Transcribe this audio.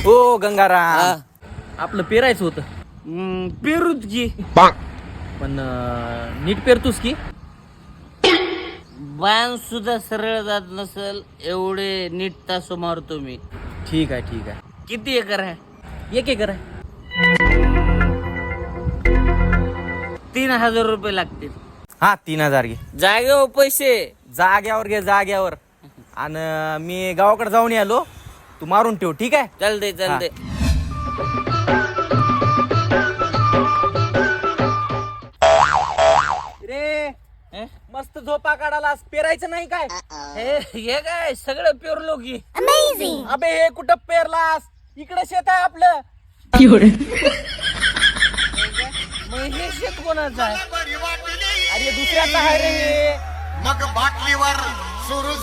हो गंगाराम, आपलं पेरायचं होतं. पेरूत की पण नीट पेरतोस की? बाण सुद्धा सरळ जात नसेल एवढे नीट तासो मारतो मी. ठीक आहे ठीक आहे. किती एकर आहे? 1 एकर आहे. 3,000 रुपये लागतील. हा 3,000 घे. जागेवर पैसे. जाग्यावर घे जाग्यावर. आणि मी गावाकडे जाऊन आलो, तू मारून ठेव. ठीक आहे. चालते. रे मस्त झोपा काढायला, पेरायचं नाही काय? हे काय सगळं पेरलो की. अबे हे कुठं पेरलास? इकडे शेत आहे आपलं. मग हे शेत कोणाचं आहे? अरे दुसऱ्याचं आहे रे हे. मग बाटलीवर सुरू